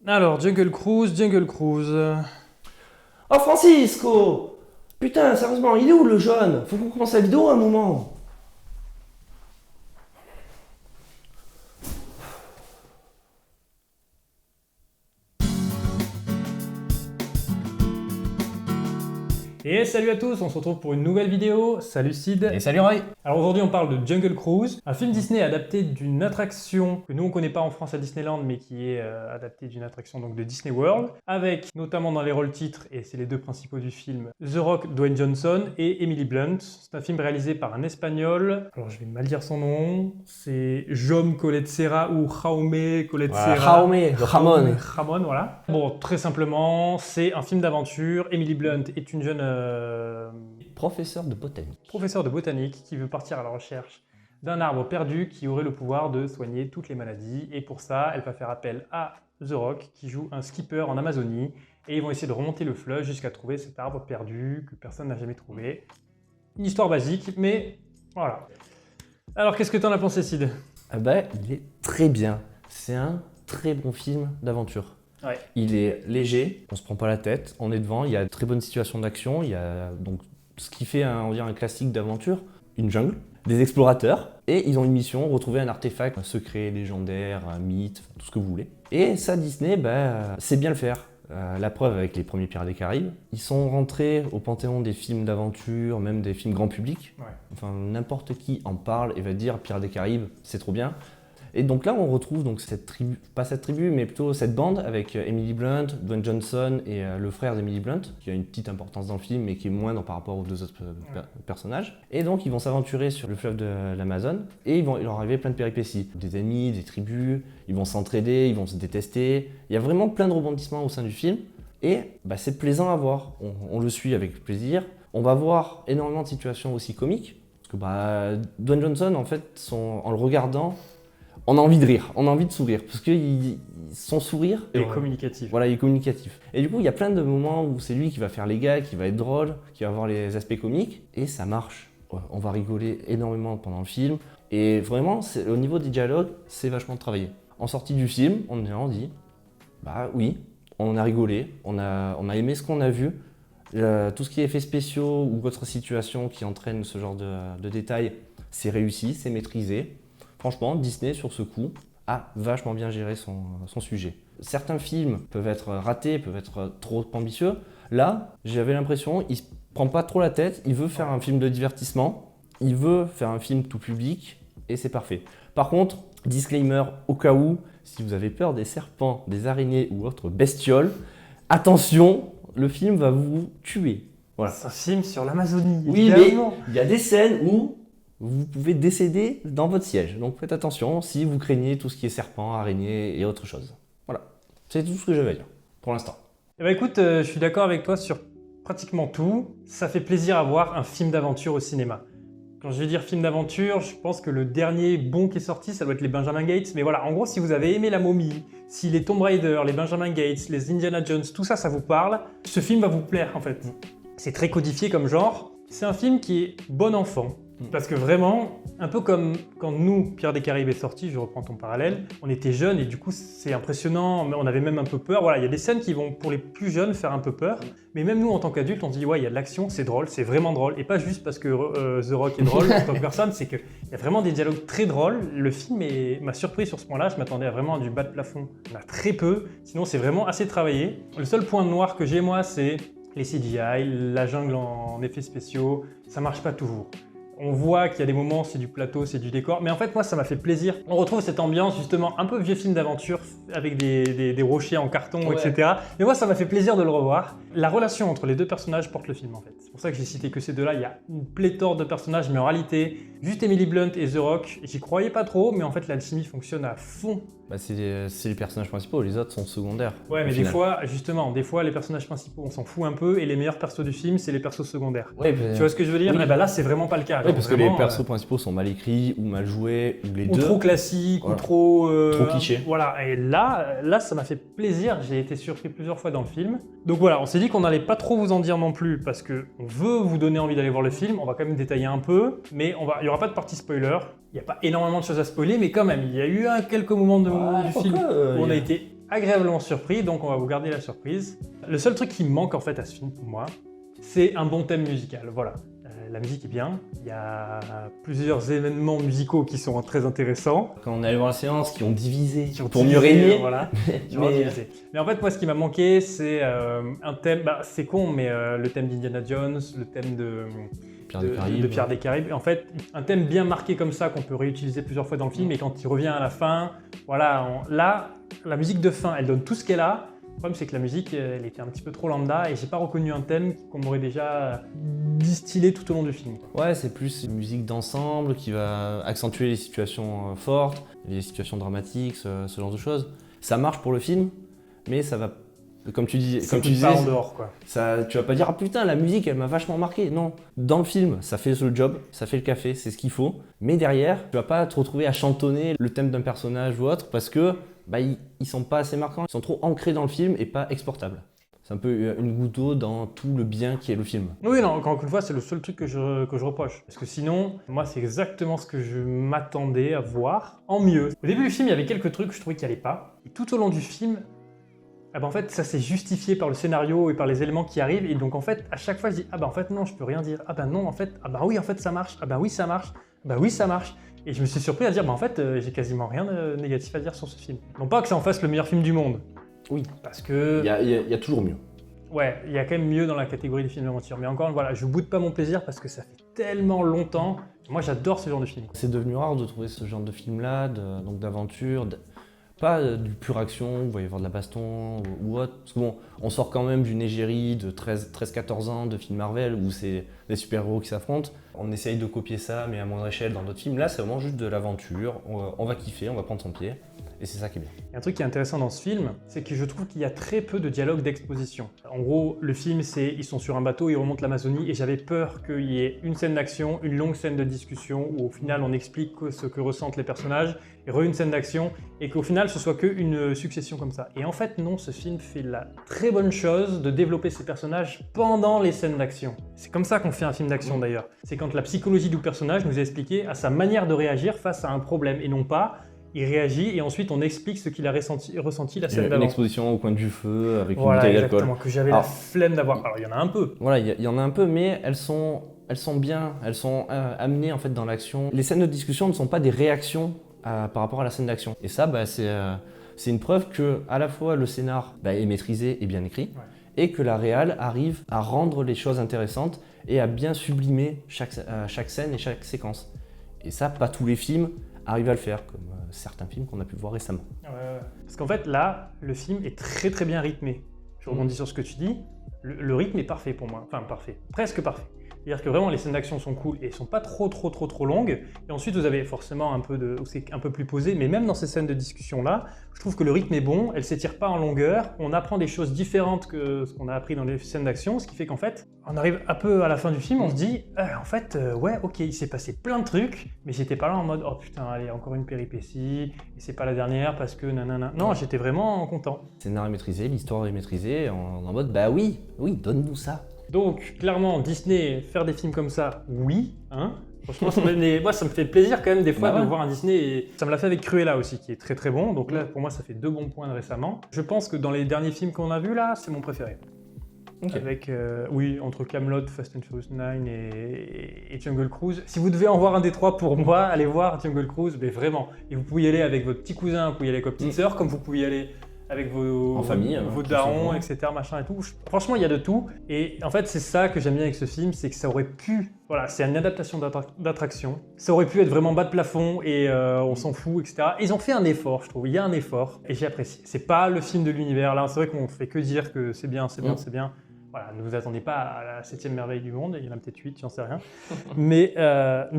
Alors, Jungle Cruise, Jungle Cruise. Oh Francisco! Putain, sérieusement, il est où le jaune? Faut qu'on commence la vidéo à un moment. Et salut à tous, on se retrouve pour une nouvelle vidéo. Salut Sid. Et salut Roy. Alors aujourd'hui on parle de Jungle Cruise, un film Disney adapté d'une attraction que nous on connaît pas en France à Disneyland mais qui est adapté d'une attraction donc de Disney World, avec notamment dans les rôles titres, et c'est les deux principaux du film, The Rock, Dwayne Johnson et Emily Blunt. C'est un film réalisé par un espagnol, alors je vais mal dire son nom, c'est Jaume Collet-Serra ou Jaume Collet-Serra. Ramon, voilà. Bon, très simplement, c'est un film d'aventure. Emily Blunt est une jeune Professeur de botanique. professeur de botanique qui veut partir à la recherche d'un arbre perdu qui aurait le pouvoir de soigner toutes les maladies. Et pour ça, elle va faire appel à The Rock qui joue un skipper en Amazonie. Et ils vont essayer de remonter le fleuve jusqu'à trouver cet arbre perdu que personne n'a jamais trouvé. Une histoire basique, mais voilà. Alors, qu'est-ce que t'en as pensé, Sid? Ah bah, il est très bien. C'est un très bon film d'aventure. Ouais. Il est léger, on se prend pas la tête, on est devant, il y a de très bonnes situations d'action, il y a donc ce qui fait on va dire un classique d'aventure, une jungle, des explorateurs, et ils ont une mission, retrouver un artefact, un secret, légendaire, un mythe, tout ce que vous voulez. Et ça, Disney, c'est bien le faire. La preuve avec les premiers Pirates des Caraïbes. Ils sont rentrés au panthéon des films d'aventure, même des films grand public. Ouais. Enfin, n'importe qui en parle et va dire Pirates des Caraïbes, c'est trop bien. Et donc là, on retrouve donc cette tribu, pas cette tribu, mais plutôt cette bande avec Emily Blunt, Dwayne Johnson et le frère d'Emily Blunt, qui a une petite importance dans le film, mais qui est moindre par rapport aux deux autres personnages. Et donc, ils vont s'aventurer sur le fleuve de l'Amazone, et il leur arriver plein de péripéties. Des ennemis, des tribus, ils vont s'entraider, ils vont se détester. Il y a vraiment plein de rebondissements au sein du film, et c'est plaisant à voir. On le suit avec plaisir. On va voir énormément de situations aussi comiques, parce que Dwayne Johnson, en fait, en le regardant, on a envie de rire, on a envie de sourire, parce que son sourire Et communicatif. Voilà, il est communicatif. Et du coup, il y a plein de moments où c'est lui qui va faire les gags, qui va être drôle, qui va avoir les aspects comiques, et ça marche. Ouais, on va rigoler énormément pendant le film, et vraiment, au niveau des dialogues, c'est vachement travaillé. En sortie du film, on a dit, oui, on a rigolé, on a aimé ce qu'on a vu. Tout ce qui est effets spéciaux ou autres situations qui entraînent ce genre de détails, c'est réussi, c'est maîtrisé. Franchement, Disney, sur ce coup, a vachement bien géré son sujet. Certains films peuvent être ratés, peuvent être trop ambitieux. Là, j'avais l'impression, il ne se prend pas trop la tête, il veut faire un film de divertissement, il veut faire un film tout public, et c'est parfait. Par contre, disclaimer au cas où, si vous avez peur des serpents, des araignées ou autres bestioles, attention, le film va vous tuer. Voilà. C'est un film sur l'Amazonie. Oui, évidemment. mais il y a des scènes où vous pouvez décéder dans votre siège. Donc faites attention si vous craignez tout ce qui est serpent, araignée et autre chose. Voilà, c'est tout ce que j'avais à dire pour l'instant. Eh ben écoute, je suis d'accord avec toi sur pratiquement tout. Ça fait plaisir à voir un film d'aventure au cinéma. Quand je vais dire film d'aventure, je pense que le dernier bon qui est sorti, ça doit être les Benjamin Gates. Mais voilà, en gros, si vous avez aimé La Momie, si les Tomb Raider, les Benjamin Gates, les Indiana Jones, tout ça, ça vous parle, ce film va vous plaire en fait. C'est très codifié comme genre. C'est un film qui est bon enfant. Parce que vraiment, un peu comme quand nous, Pirates des Caraïbes est sorti, je reprends ton parallèle, on était jeunes et du coup c'est impressionnant, on avait même un peu peur. Voilà, il y a des scènes qui vont pour les plus jeunes faire un peu peur, mais même nous en tant qu'adultes, on se dit ouais, il y a de l'action, c'est drôle, c'est vraiment drôle. Et pas juste parce que The Rock est drôle en tant que personne, c'est qu'il y a vraiment des dialogues très drôles. Le film m'a surpris sur ce point-là, je m'attendais à vraiment du bas de plafond. On a très peu, sinon c'est vraiment assez travaillé. Le seul point noir que j'ai moi, c'est les CGI, la jungle en effets spéciaux, ça marche pas toujours. On voit qu'il y a des moments, c'est du plateau, c'est du décor. Mais en fait, moi, ça m'a fait plaisir. On retrouve cette ambiance, justement, un peu vieux film d'aventure, avec des rochers en carton, ouais, etc. Mais moi, ça m'a fait plaisir de le revoir. La relation entre les deux personnages porte le film, en fait. C'est pour ça que j'ai cité que ces deux-là. Il y a une pléthore de personnages, mais en réalité, juste Emily Blunt et The Rock, j'y croyais pas trop, mais en fait, l'alchimie fonctionne à fond. C'est les personnages principaux, les autres sont secondaires. Ouais, mais des fois, justement, les personnages principaux, on s'en fout un peu, et les meilleurs persos du film, c'est les persos secondaires. Ouais, tu vois ce que je veux dire? Oui. Et là, c'est vraiment pas le cas. Oui, parce que les persos principaux sont mal écrits, ou mal joués, ou les deux. Ou trop classiques, voilà. ou trop clichés. Voilà, et là, ça m'a fait plaisir, j'ai été surpris plusieurs fois dans le film. Donc voilà, on s'est dit qu'on n'allait pas trop vous en dire non plus, parce qu'on veut vous donner envie d'aller voir le film, on va quand même détailler un peu, mais il n'y aura pas de partie spoiler. Il n'y a pas énormément de choses à spoiler, mais quand même, il y a eu quelques moments du film où on a été agréablement surpris, donc on va vous garder la surprise. Le seul truc qui manque en fait à ce film pour moi, c'est un bon thème musical, voilà. La musique est bien, il y a plusieurs événements musicaux qui sont très intéressants. Quand on est allé voir la séance, qui ont divisé Qui ont pour divisé, mieux régner. Voilà. Mais- Mais en fait, moi, ce qui m'a manqué, c'est un thème, c'est con, mais le thème d'Indiana Jones, le thème de Pierre des Caraïbes. de Pierre des Caraïbes. En fait, un thème bien marqué comme ça, qu'on peut réutiliser plusieurs fois dans le film, et quand il revient à la fin, voilà, là, la musique de fin, elle donne tout ce qu'elle a. Le problème, c'est que la musique, elle était un petit peu trop lambda, et j'ai pas reconnu un thème qu'on m'aurait déjà distillé tout au long du film. Ouais, c'est plus une musique d'ensemble qui va accentuer les situations fortes, les situations dramatiques, ce genre de choses. Ça marche pour le film, mais ça va, comme tu disais, pas en dehors, quoi. ça, tu vas pas dire ah putain la musique elle m'a vachement marqué. Non, dans le film ça fait le job, ça fait le café, c'est ce qu'il faut. Mais derrière, tu vas pas te retrouver à chantonner le thème d'un personnage ou autre parce que ils sont pas assez marquants, ils sont trop ancrés dans le film et pas exportables. C'est un peu une goutte d'eau dans tout le bien qui est le film. Oui, non, encore une fois, c'est le seul truc que je reproche. Parce que sinon, moi, c'est exactement ce que je m'attendais à voir en mieux. Au début du film, il y avait quelques trucs que je trouvais qu'il n'y allait pas. Et tout au long du film, en fait, ça s'est justifié par le scénario et par les éléments qui arrivent. Et donc, en fait, à chaque fois, je dis, en fait, non, je peux rien dire. Non, en fait, oui, en fait, ça marche. Oui, ça marche. Oui, ça marche. Et je me suis surpris à dire, en fait, j'ai quasiment rien de négatif à dire sur ce film. Non pas que ça en fasse le meilleur film du monde. Oui. Parce que... Il y a toujours mieux. Ouais, il y a quand même mieux dans la catégorie des films d'aventure. Mais encore, voilà, je boude pas mon plaisir parce que ça fait tellement longtemps. Moi, j'adore ce genre de film. C'est devenu rare de trouver ce genre de film-là, donc d'aventure, pas du pure action, vous voyez voir de la baston ou autre. Parce que bon, on sort quand même d'une égérie de 13-14 ans de films Marvel où c'est des super-héros qui s'affrontent. On essaye de copier ça, mais à moindre échelle dans d'autres films. Là, c'est vraiment juste de l'aventure. On va kiffer, on va prendre son pied. Et c'est ça qui est bien. Et un truc qui est intéressant dans ce film, c'est que je trouve qu'il y a très peu de dialogue d'exposition. En gros, le film, c'est ils sont sur un bateau, ils remontent l'Amazonie, et j'avais peur qu'il y ait une scène d'action, une longue scène de discussion, où au final on explique ce que ressentent les personnages, et une scène d'action, et qu'au final ce soit qu'une succession comme ça. Et en fait, non, ce film fait la très bonne chose de développer ces personnages pendant les scènes d'action. C'est comme ça qu'on fait un film d'action d'ailleurs. C'est quand la psychologie du personnage nous est expliquée à sa manière de réagir face à un problème, et non pas il réagit et ensuite on explique ce qu'il a ressenti la scène d'avant. Une exposition au coin du feu avec une Voilà, bouteille d'alcool. exactement, que j'avais la flemme d'avoir. Alors il y en a un peu. Voilà, il y en a un peu, mais elles sont bien, elles sont amenées en fait dans l'action. Les scènes de discussion ne sont pas des réactions par rapport à la scène d'action. Et ça, c'est une preuve que à la fois le scénar est maîtrisé et bien écrit, et que la réal arrive à rendre les choses intéressantes et à bien sublimer chaque scène et chaque séquence. Et ça, pas tous les films arrivent à le faire, comme certains films qu'on a pu voir récemment. Parce qu'en fait, là, le film est très très bien rythmé. Je rebondis sur ce que tu dis. Le rythme est parfait pour moi. Enfin, parfait. Presque parfait. C'est-à-dire que vraiment, les scènes d'action sont cool et elles sont pas trop longues. Et ensuite, vous avez forcément c'est un peu plus posé. Mais même dans ces scènes de discussion-là, je trouve que le rythme est bon. Elle s'étire pas en longueur. On apprend des choses différentes que ce qu'on a appris dans les scènes d'action. Ce qui fait qu'en fait, on arrive un peu à la fin du film, on se dit, ouais, ok, il s'est passé plein de trucs. Mais j'étais pas là en mode, oh putain, allez, encore une péripétie. Et c'est pas la dernière parce que nanana. Non, j'étais vraiment content. Le scénario est maîtrisé, l'histoire est maîtrisée. En mode, oui, donne-nous ça. Donc, clairement, Disney, faire des films comme ça, oui. Hein, franchement, moi, ça me fait plaisir quand même des fois de voir un Disney. Et ça me l'a fait avec Cruella aussi, qui est très très bon. Donc là, pour moi, ça fait 2 bons points de récemment. Je pense que dans les derniers films qu'on a vus là, c'est mon préféré. Okay. Avec, entre Kaamelott, Fast and Furious 9 et Jungle Cruise. Si vous devez en voir un des 3 pour moi, allez voir Jungle Cruise, mais vraiment. Et vous pouvez y aller avec votre petit cousin, vous pouvez y aller avec votre petite sœur, comme vous pouvez y aller avec vos darons, etc. Machin et tout. Franchement, il y a de tout. Et en fait, c'est ça que j'aime bien avec ce film, c'est que ça aurait pu... Voilà, c'est une adaptation d'attraction. Ça aurait pu être vraiment bas de plafond et on s'en fout, etc. Et ils ont fait un effort, je trouve. Il y a un effort et j'ai apprécié. C'est pas le film de l'univers. Là, c'est vrai qu'on fait que dire que c'est bien, c'est bien, c'est bien. Voilà, ne vous attendez pas à la 7e merveille du monde. Il y en a peut-être 8, j'en sais rien. mais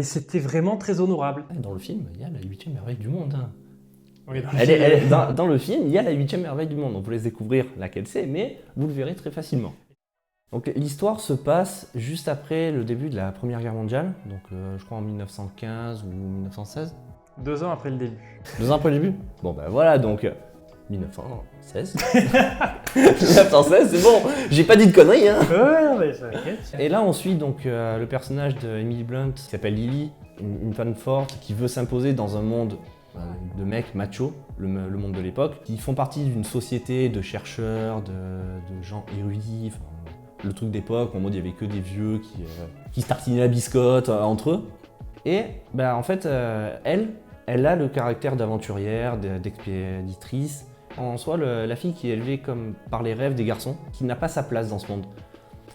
c'était vraiment très honorable. Dans le film, il y a la 8e merveille du monde. Hein. Oui, dans le film, il y a la 8e merveille du monde. On vous laisse découvrir laquelle c'est, mais vous le verrez très facilement. Donc l'histoire se passe juste après le début de la Première Guerre mondiale, donc je crois en 1915 ou 1916. 2 ans après le début. 2 ans après le début. Bon voilà, donc 1916. 1916, c'est bon, j'ai pas dit de conneries. Hein. Ouais, ça m'inquiète. Et là on suit donc le personnage de Emily Blunt qui s'appelle Lily, une femme forte qui veut s'imposer dans un monde de mecs macho. le monde de l'époque, qui font partie d'une société de chercheurs, de gens érudits, enfin, le truc d'époque, en mode il y avait que des vieux qui se tartinaient la biscotte entre eux. Et bah, en fait, elle a le caractère d'aventurière, d'expéditrice. En soi, la fille qui est élevée comme par les rêves des garçons, qui n'a pas sa place dans ce monde.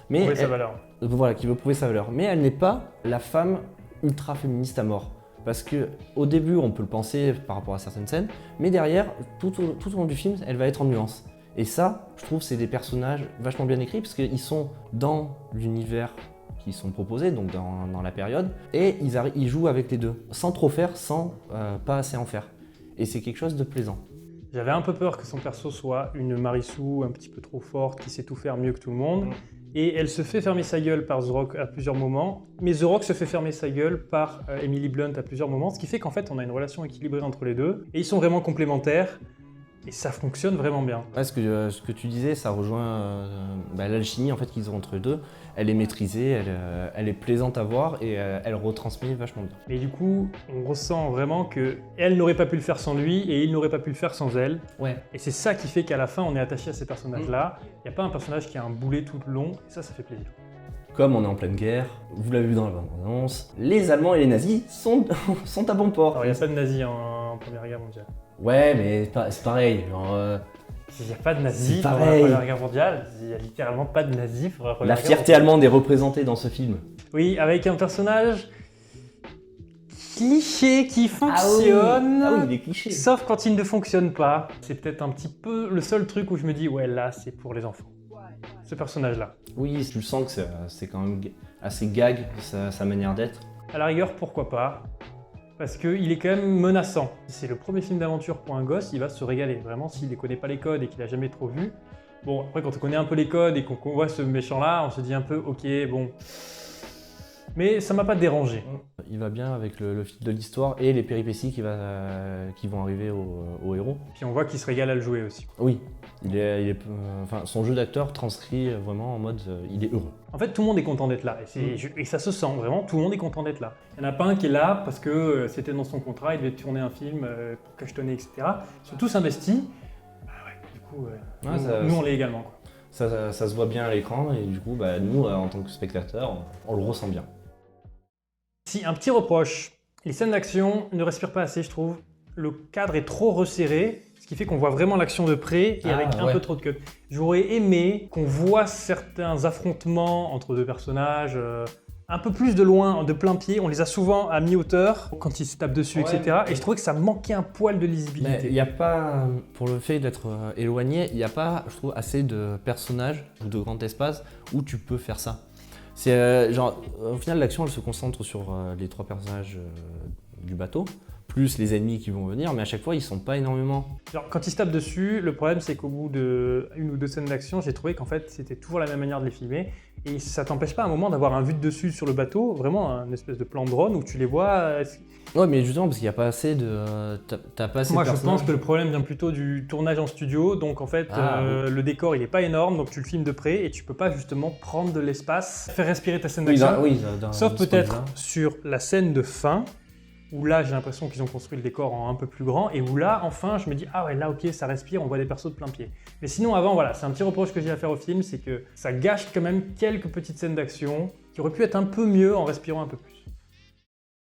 Mais Prouver sa valeur. Voilà, qui veut prouver sa valeur. Mais elle n'est pas la femme ultra féministe à mort. Parce que au début, on peut le penser par rapport à certaines scènes, mais derrière, tout au long du film, elle va être en nuance. Et ça, je trouve, c'est des personnages vachement bien écrits, parce qu'ils sont dans l'univers qui sont proposés, donc dans la période, et ils jouent avec les deux, sans trop faire, sans pas assez en faire. Et c'est quelque chose de plaisant. J'avais un peu peur que son perso soit une Marissou un petit peu trop forte, qui sait tout faire mieux que tout le monde. Et elle se fait fermer sa gueule par The Rock à plusieurs moments, mais The Rock se fait fermer sa gueule par Emily Blunt à plusieurs moments, ce qui fait qu'en fait on a une relation équilibrée entre les deux, et ils sont vraiment complémentaires, et ça fonctionne vraiment bien. Ouais, ce que tu disais, ça rejoint l'alchimie en fait, qu'ils ont entre eux deux. Elle est maîtrisée, elle est plaisante à voir, et elle retransmet vachement bien. Mais du coup, on ressent vraiment que elle n'aurait pas pu le faire sans lui, et il n'aurait pas pu le faire sans elle. Ouais. Et c'est ça qui fait qu'à la fin on est attaché à ces personnages-là. Il n'y a pas un personnage qui a un boulet tout le long, et ça fait plaisir. Comme on est en pleine guerre, vous l'avez vu dans la bande-annonce, les Allemands et les nazis sont à bon port. Alors il n'y a pas de nazis en Première Guerre mondiale. Ouais, mais c'est pareil. Il n'y a pas de nazis pendant la Première Guerre mondiale, il n'y a littéralement pas de nazis pendant la Première Guerre mondiale. La fierté allemande est représentée dans ce film. Oui, avec un personnage cliché qui fonctionne. Ah oui, il est cliché. Sauf quand il ne fonctionne pas. C'est peut-être un petit peu le seul truc où je me dis, ouais, là, c'est pour les enfants. Ce personnage-là. Oui, tu le sens que c'est quand même assez gag, sa manière d'être. À la rigueur, pourquoi pas? Parce qu'il est quand même menaçant. C'est le premier film d'aventure pour un gosse, il va se régaler. Vraiment, s'il ne connaît pas les codes et qu'il n'a jamais trop vu. Bon, après, quand on connaît un peu les codes et qu'on voit ce méchant-là, on se dit un peu, ok, bon. Mais ça m'a pas dérangé. Il va bien avec le fil de l'histoire et les péripéties qui vont arriver au héros. Puis on voit qu'il se régale à le jouer aussi. Oui, son jeu d'acteur transcrit vraiment en mode il est heureux. En fait, tout le monde est content d'être là. Et ça se sent, vraiment, tout le monde est content d'être là. Il n'y en a pas un qui est là parce que c'était dans son contrat, il devait tourner un film pour cachetonner, etc. Ils sont tous investis. Bah ouais, du coup, nous on l'est également. Quoi. Ça se voit bien à l'écran et du coup, nous, en tant que spectateurs, on le ressent bien. Si, un petit reproche, les scènes d'action ne respirent pas assez, je trouve. Le cadre est trop resserré, ce qui fait qu'on voit vraiment l'action de près et avec un peu trop de cut. J'aurais aimé qu'on voit certains affrontements entre deux personnages un peu plus de loin, de plein pied. On les a souvent à mi-hauteur quand ils se tapent dessus, etc. Et je trouvais que ça manquait un poil de lisibilité. Il n'y a pas, pour le fait d'être éloigné, il n'y a pas, je trouve, assez de personnages ou de grand espace où tu peux faire ça. C'est au final, l'action elle se concentre sur les trois personnages du bateau, plus les ennemis qui vont venir, mais à chaque fois ils sont pas énormément. Genre, quand ils se tapent dessus, le problème c'est qu'au bout de une ou deux scènes d'action, j'ai trouvé qu'en fait c'était toujours la même manière de les filmer. Et ça t'empêche pas à un moment d'avoir un vue de dessus sur le bateau, vraiment un espèce de plan de drone où tu les vois. Ouais, mais justement parce qu'il n'y a pas assez de. T'as pas assez Moi de je pense que le problème vient plutôt du tournage en studio, donc en fait le décor il est pas énorme, donc tu le filmes de près et tu peux pas justement prendre de l'espace, faire respirer ta scène d'action. Sauf peut-être sur la scène de fin, où là j'ai l'impression qu'ils ont construit le décor en un peu plus grand, et où là enfin je me dis ah ouais là ok ça respire, on voit des persos de plein pied. Mais sinon avant voilà, c'est un petit reproche que j'ai à faire au film, c'est que ça gâche quand même quelques petites scènes d'action qui auraient pu être un peu mieux en respirant un peu plus.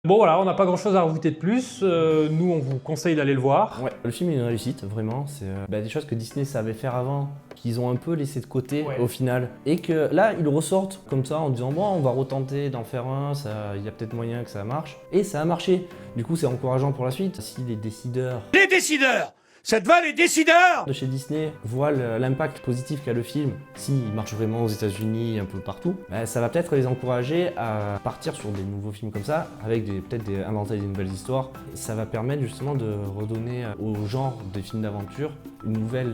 Bon voilà, on n'a pas grand chose à rajouter de plus, nous on vous conseille d'aller le voir. Ouais, le film est une réussite, vraiment, c'est des choses que Disney savait faire avant, qu'ils ont un peu laissé de côté au final. Et que là, ils ressortent comme ça en disant bon, on va retenter d'en faire un, il y a peut-être moyen que ça marche. Et ça a marché. Du coup, c'est encourageant pour la suite. Si les décideurs... Les décideurs! Cette va les décideurs! De chez Disney voient l'impact positif qu'a le film, s'il marche vraiment aux États-Unis, un peu partout, ça va peut-être les encourager à partir sur des nouveaux films comme ça, avec peut-être inventer des nouvelles histoires. Ça va permettre justement de redonner au genre des films d'aventure une nouvelle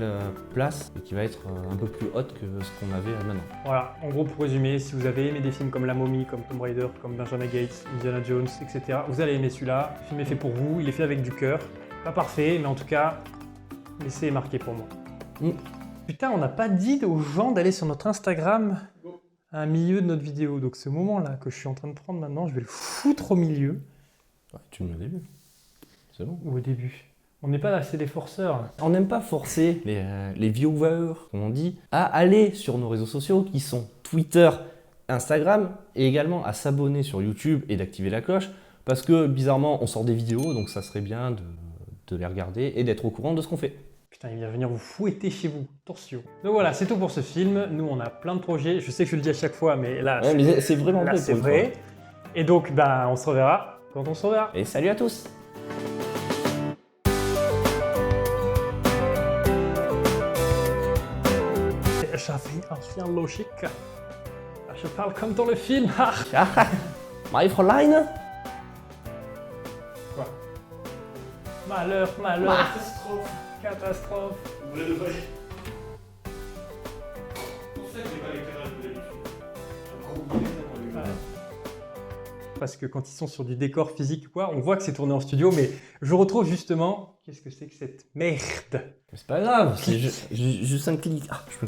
place qui va être un peu plus haute que ce qu'on avait maintenant. Voilà, en gros pour résumer, si vous avez aimé des films comme La Momie, comme Tomb Raider, comme Benjamin Gates, Indiana Jones, etc., vous allez aimer celui-là. Le film est fait pour vous, il est fait avec du cœur. Pas parfait, mais en tout cas, l'essai est marqué pour moi. Putain, on n'a pas dit aux gens d'aller sur notre Instagram à un milieu de notre vidéo. Donc ce moment-là que je suis en train de prendre maintenant, je vais le foutre au milieu. Ouais, tu me l'as au début. C'est bon. Ou au début. On n'est pas assez des forceurs. On n'aime pas forcer les viewers, comme on dit, à aller sur nos réseaux sociaux qui sont Twitter, Instagram, et également à s'abonner sur YouTube et d'activer la cloche, parce que bizarrement on sort des vidéos, donc ça serait bien de les regarder et d'être au courant de ce qu'on fait. Putain, il va venir vous fouetter chez vous, torsio. Donc voilà, c'est tout pour ce film. Nous, on a plein de projets. Je sais que je le dis à chaque fois, mais là, Ouais, mais c'est vraiment là, vrai c'est pour une vrai. Et donc, ben, on se reverra quand on se reverra. Et salut à tous! J'avais un chien logique. Je parle comme dans le film. My Fräulein! Quoi? Malheur, malheur. Catastrophe. Parce que quand ils sont sur du décor physique, quoi, on voit que c'est tourné en studio, mais je retrouve justement, qu'est-ce que c'est que cette merde? C'est pas grave, c'est juste un clic. Ah, je peux